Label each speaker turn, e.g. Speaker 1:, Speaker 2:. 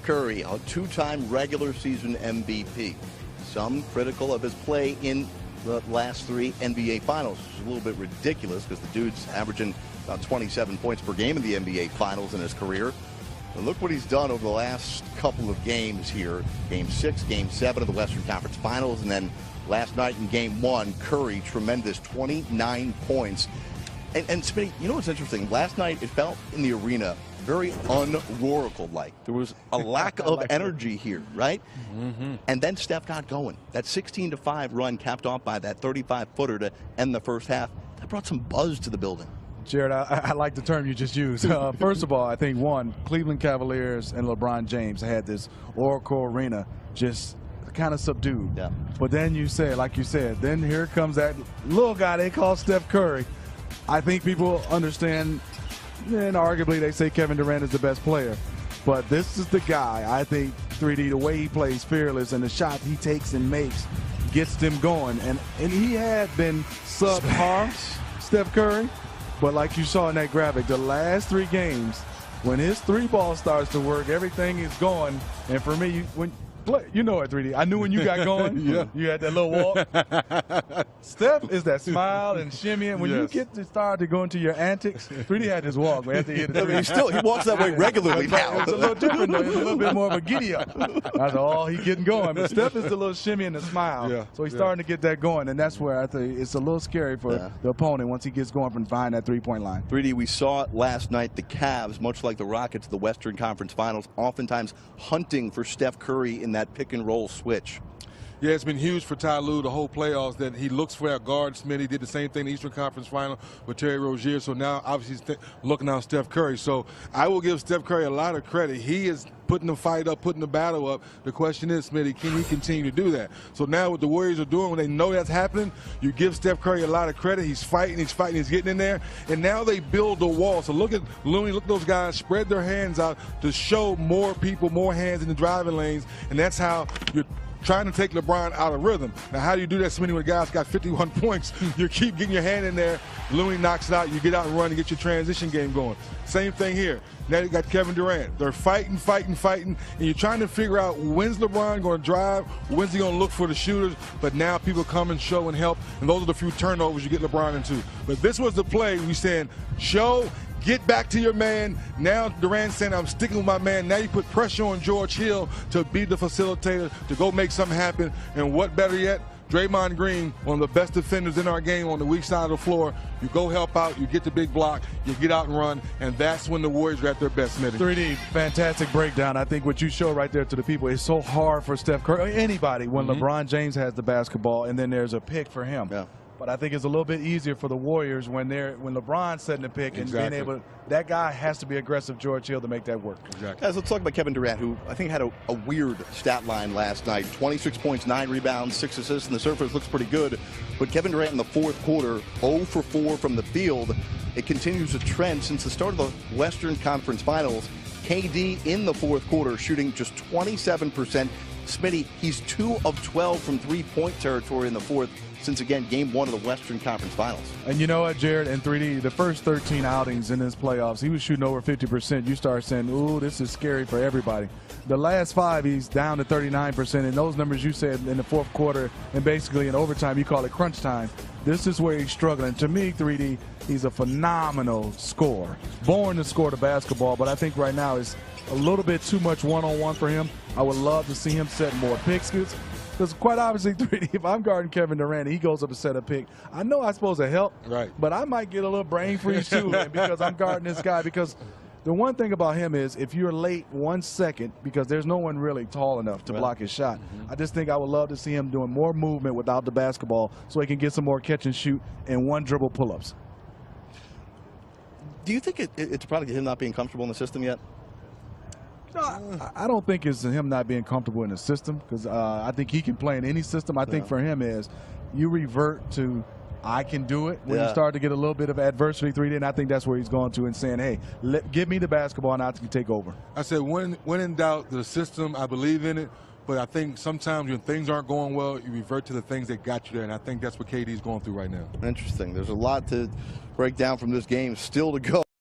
Speaker 1: Curry, a two-time regular season MVP. Some critical of his play in the last three NBA Finals, which is a little bit ridiculous because the dude's averaging about 27 points per game in the NBA Finals in his career. And look what he's done over the last couple of games here. Game 6, Game 7 of the Western Conference Finals, and then last night in Game 1, Curry, tremendous 29 points. And Smitty, you know what's interesting? Last night it felt in the arena very un-Roracle-like. There was a lack of energy here, right? And then Steph got going. That 16-5 run capped off by that 35-footer to end the first half. That brought some buzz to the building.
Speaker 2: Jared, I like the term you just used. First of all, I think, one, Cleveland Cavaliers and LeBron James had this Oracle Arena just kind of subdued.
Speaker 1: Yeah.
Speaker 2: But then you say, like you said, then here comes that little guy they call Steph Curry. I think people understand, and arguably they say Kevin Durant is the best player. But this is the guy, I think, 3D, the way he plays fearless and the shot he takes and makes gets them going. And he had been subpar, Steph Curry. But like you saw in that graphic, the last 3 games, when his 3-ball starts to work, everything is going. And for me, you know it, 3D. I knew when you got going, you had that little walk. Steph is that smile and shimmying. When you get to start to go into your antics, 3D had his walk. We had to hit it.
Speaker 1: He walks that way regularly now.
Speaker 2: It's a little different, though. It's a little bit more of a giddy up. I said, oh, he's getting going. But Steph is the little shimmy and the smile. So he's starting to get that going, and that's where I think it's a little scary for the opponent once he gets going from behind that 3-point line.
Speaker 1: 3D, we saw it last night. The Cavs, much like the Rockets, the Western Conference Finals, oftentimes hunting for Steph Curry in that pick-and-roll switch.
Speaker 3: Yeah, it's been huge for Ty Lue the whole playoffs that he looks for a guard. Smitty did the same thing in the Eastern Conference Final with Terry Rozier. So now, obviously, he's looking on Steph Curry. So I will give Steph Curry a lot of credit. He is putting the fight up, putting the battle up. The question is, Smitty, can he continue to do that? So now what the Warriors are doing, when they know that's happening, you give Steph Curry a lot of credit. He's fighting, he's getting in there. And now they build the wall. So look at Looney, look at those guys spread their hands out to show more people, more hands in the driving lanes. And that's how you're trying to take LeBron out of rhythm. Now, how do you do that, Smitty, when a guy's got 51 points? You keep getting your hand in there. Looney knocks it out. You get out and run and get your transition game going. Same thing here. Now you got Kevin Durant. They're fighting, and you're trying to figure out when's LeBron going to drive, when's he going to look for the shooters, but now people come and show and help, and those are the few turnovers you get LeBron into. But this was the play we saying, show, get back to your man. Now Durant saying, I'm sticking with my man. Now you put pressure on George Hill to be the facilitator, to go make something happen. And what better yet? Draymond Green, one of the best defenders in our game on the weak side of the floor. You go help out, you get the big block, you get out and run, and that's when the Warriors are at their best, Smitty.
Speaker 2: 3D, fantastic breakdown. I think what you show right there to the people is so hard for Steph Curry, anybody, when LeBron James has the basketball and then there's a pick for him. But I think it's a little bit easier for the Warriors when LeBron's setting the pick and being able, that guy has to be aggressive, George Hill, to make that work.
Speaker 1: Guys, let's talk about Kevin Durant, who I think had a weird stat line last night. 26 points, 9 rebounds, 6 assists, and the surface looks pretty good. But Kevin Durant in the fourth quarter, 0 for 4 from the field. It continues a trend since the start of the Western Conference Finals. KD in the fourth quarter shooting just 27%. Smitty, he's 2 of 12 from 3-point territory in the fourth since, again, Game 1 of the Western Conference Finals.
Speaker 2: And you know what, Jared, in 3D, the first 13 outings in his playoffs, he was shooting over 50%. You start saying, ooh, this is scary for everybody. The last 5, he's down to 39%, and those numbers you said in the fourth quarter and basically in overtime, you call it crunch time. This is where he's struggling. To me, 3D, he's a phenomenal scorer. Born to score the basketball, but I think right now is a little bit too much one-on-one for him. I would love to see him set more picks. Because quite obviously, 3D, if I'm guarding Kevin Durant, he goes up to set a pick. I know I'm supposed to help, but I might get a little brain freeze too because I'm guarding this guy. Because the one thing about him is if you're late 1 second, because there's no one really tall enough to block his shot, I just think I would love to see him doing more movement without the basketball so he can get some more catch and shoot and one-dribble pull-ups.
Speaker 1: Do you think it's probably him not being comfortable in the system yet?
Speaker 2: No, I don't think it's him not being comfortable in the system because I think he can play in any system. I think for him is you revert to I can do it when you start to get a little bit of adversity 3D, and I think that's where he's going to and saying, hey, give me the basketball and I can take over.
Speaker 3: I said when in doubt, the system, I believe in it. But I think sometimes when things aren't going well, you revert to the things that got you there, and I think that's what KD's going through right now.
Speaker 1: Interesting. There's a lot to break down from this game still to go.